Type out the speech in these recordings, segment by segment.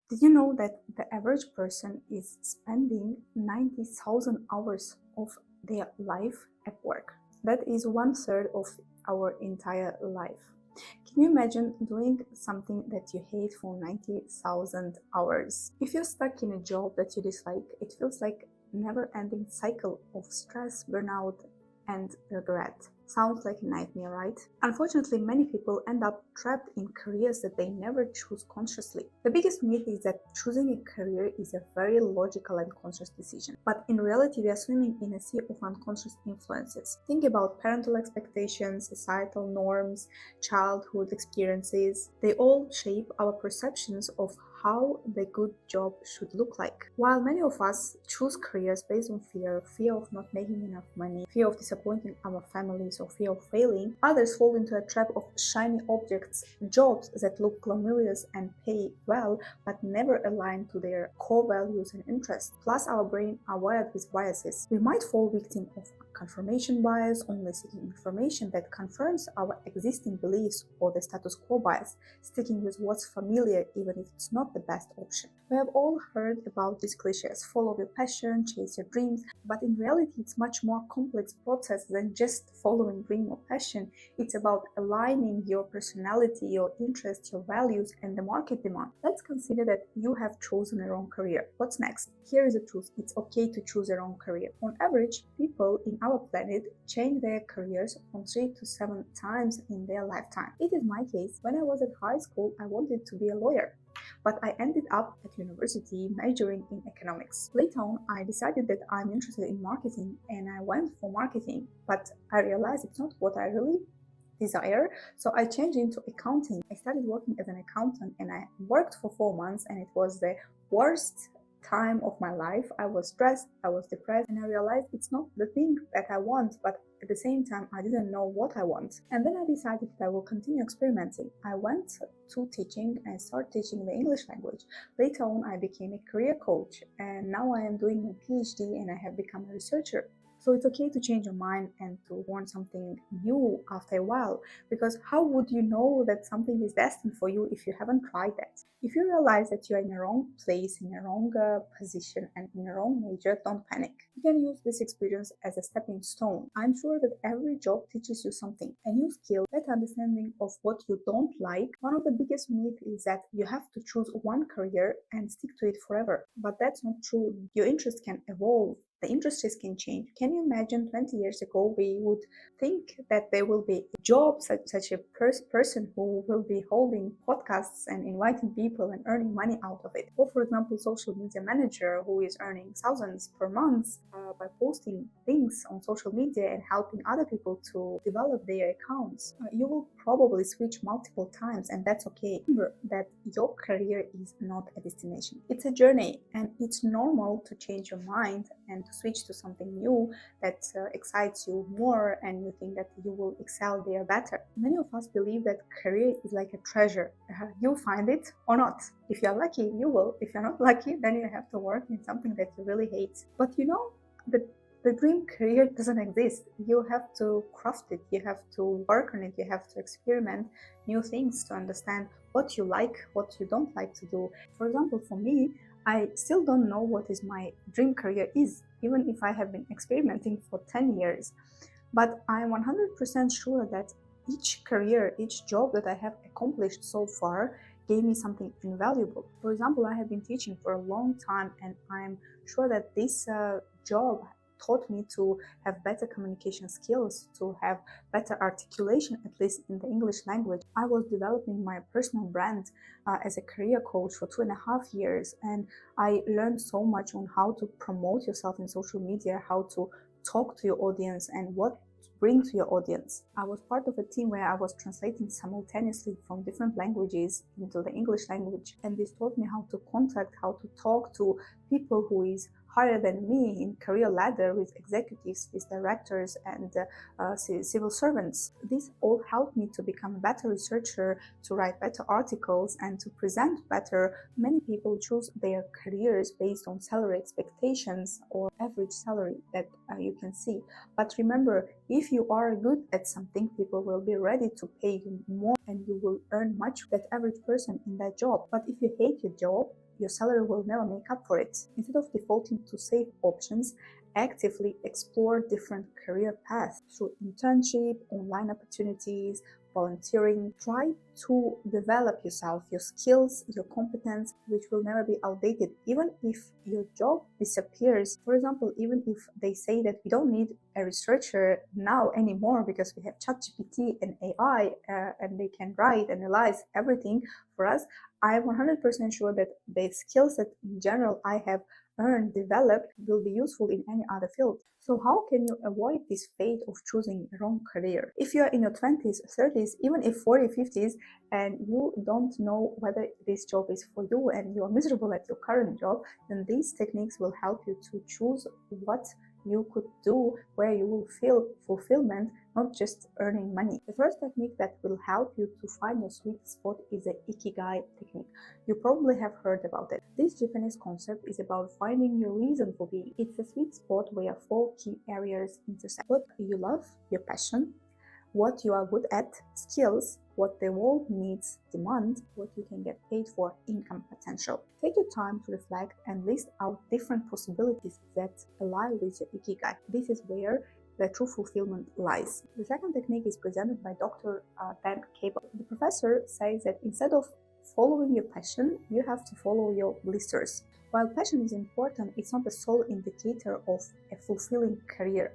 Did you know that the average person is spending 90,000 hours of their life at work? That is one third of our entire life. Can you imagine doing something that you hate for 90,000 hours? If you're stuck in a job that you dislike, it feels like a never-ending cycle of stress, burnout, and regret. Sounds like a nightmare, right? Unfortunately, many people end up trapped in careers that they never choose consciously. The biggest myth is that choosing a career is a very logical and conscious decision. But in reality, we are swimming in a sea of unconscious influences. Think about parental expectations, societal norms, childhood experiences. They all shape our perceptions of how the good job should look like. While many of us choose careers based on fear of not making enough money, fear of disappointing our families, or fear of failing, others fall into a trap of shiny objects, jobs that look glamorous and pay well, but never align to their core values and interests. Plus, our brain are wired with biases. We might fall victim of confirmation bias, only seeking information that confirms our existing beliefs, or the status quo bias, sticking with what's familiar even if it's not the best option. We have all heard about these cliches: follow your passion, chase your dreams, but in reality it's much more complex process than just following dream or passion. It's about aligning your personality, your interests, your values, and the market demand. Let's consider that you have chosen a wrong career. What's next? Here is the truth: it's okay to choose a wrong career. On average, people in our planet change their careers from 3 to 7 times in their lifetime. It is my case. When I was at high school, I wanted to be a lawyer, but I ended up at university majoring in economics. Later on, I decided that I'm interested in marketing and I went for marketing, but I realized it's not what I really desire, so I changed into accounting. I started working as an accountant and I worked for 4 months, and it was the worst time of my life. I was stressed, I was depressed, and I realized it's not the thing that I want, but at the same time I didn't know what I want. And then I decided that I will continue experimenting. I went to teaching and started teaching the English language. Later on, I became a career coach, and now I am doing a PhD and I have become a researcher. So it's okay to change your mind and to learn something new after a while, because how would you know that something is destined for you if you haven't tried that? If you realize that you're in the wrong place, in the wrong position, and in the wrong major, don't panic. You can use this experience as a stepping stone. I'm sure that every job teaches you something, a new skill, better understanding of what you don't like. One of the biggest myths is that you have to choose one career and stick to it forever. But that's not true. Your interest can evolve. The industries can change. Can you imagine 20 years ago we would think that there will be a job, such a person who will be holding podcasts and inviting people and earning money out of it? Or for example, social media manager who is earning thousands per month by posting things on social media and helping other people to develop their accounts. You will probably switch multiple times, and that's okay. Remember that your career is not a destination. It's a journey, and it's normal to change your mind and to switch to something new that excites you more and you think that you will excel there better. Many of us believe that career is like a treasure. You find it or not. If you're lucky, you will. If you're not lucky, then you have to work in something that you really hate. But you know, the dream career doesn't exist. You have to craft it, you have to work on it, you have to experiment new things to understand what you like, what you don't like to do. For example, for me, I still don't know what is my dream career is, even if I have been experimenting for 10 years. But I'm 100% sure that each career, each job that I have accomplished so far gave me something invaluable. For example, I have been teaching for a long time, and I'm sure that this job taught me to have better communication skills, to have better articulation, at least in the English language. I was developing my personal brand as a career coach for 2.5 years, and I learned so much on how to promote yourself in social media, how to talk to your audience, and what to bring to your audience. I was part of a team where I was translating simultaneously from different languages into the English language, and this taught me how to contact, how to talk to people who is higher than me in career ladder, with executives, with directors, and civil servants. This all helped me to become a better researcher, to write better articles, and to present better. Many people choose their careers based on salary expectations or average salary that you can see. But remember, if you are good at something, people will be ready to pay you more and you will earn much that average person in that job. But if you hate your job, your salary will never make up for it. Instead of defaulting to safe options, actively explore different career paths through internship, online opportunities, volunteering. Try to develop yourself, your skills, your competence, which will never be outdated. Even if your job disappears, for example, even if they say that we don't need a researcher now anymore because we have ChatGPT and AI and they can write, analyze everything for us, I'm 100% sure that the skills that in general I have earned, developed, will be useful in any other field. So how can you avoid this fate of choosing a wrong career? If you are in your 20s, 30s, even if 40s, 50s, and you don't know whether this job is for you and you are miserable at your current job, then these techniques will help you to choose what you could do where you will feel fulfillment, not just earning money. The first technique that will help you to find your sweet spot is the ikigai technique. You probably have heard about it. This Japanese concept is about finding your reason for being. It's a sweet spot where 4 key areas intersect: what you love, your passion, what you are good at, skills, what the world needs, demand, what you can get paid for, income potential. Take your time to reflect and list out different possibilities that align with your ikigai. This is where the true fulfillment lies. The second technique is presented by Dr. Dan Cable. The professor says that instead of following your passion, you have to follow your blisters. While passion is important, it's not the sole indicator of a fulfilling career.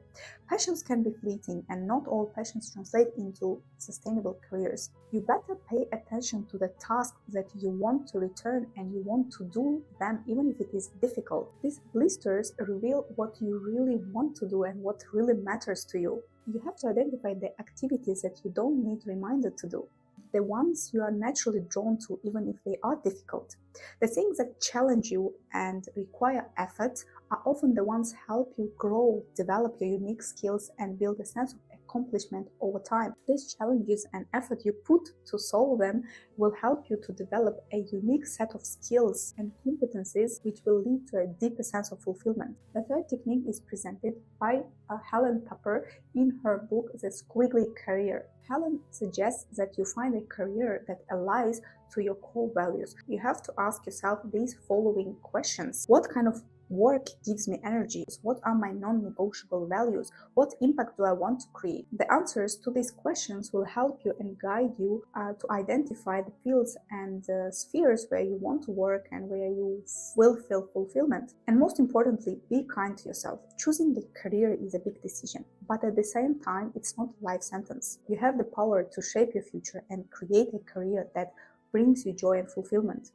Passions can be fleeting, and not all passions translate into sustainable careers. You better pay attention to the tasks that you want to return, and you want to do them even if it is difficult. These blisters reveal what you really want to do and what really matters to you. You have to identify the activities that you don't need reminded to do, the ones you are naturally drawn to even if they are difficult. The things that challenge you and require effort are often the ones help you grow, develop your unique skills, and build a sense of accomplishment over time. These challenges and effort you put to solve them will help you to develop a unique set of skills and competencies which will lead to a deeper sense of fulfillment. The third technique is presented by Helen Tupper in her book The Squiggly Career. Helen suggests that you find a career that aligns to your core values. You have to ask yourself these following questions: what kind of work gives me energy? What are my non-negotiable values? What impact do I want to create? The answers to these questions will help you and guide you to identify the fields and spheres where you want to work and where you will feel fulfillment. And most importantly, be kind to yourself. Choosing the career is a big decision, but at the same time, it's not a life sentence. You have the power to shape your future and create a career that brings you joy and fulfillment.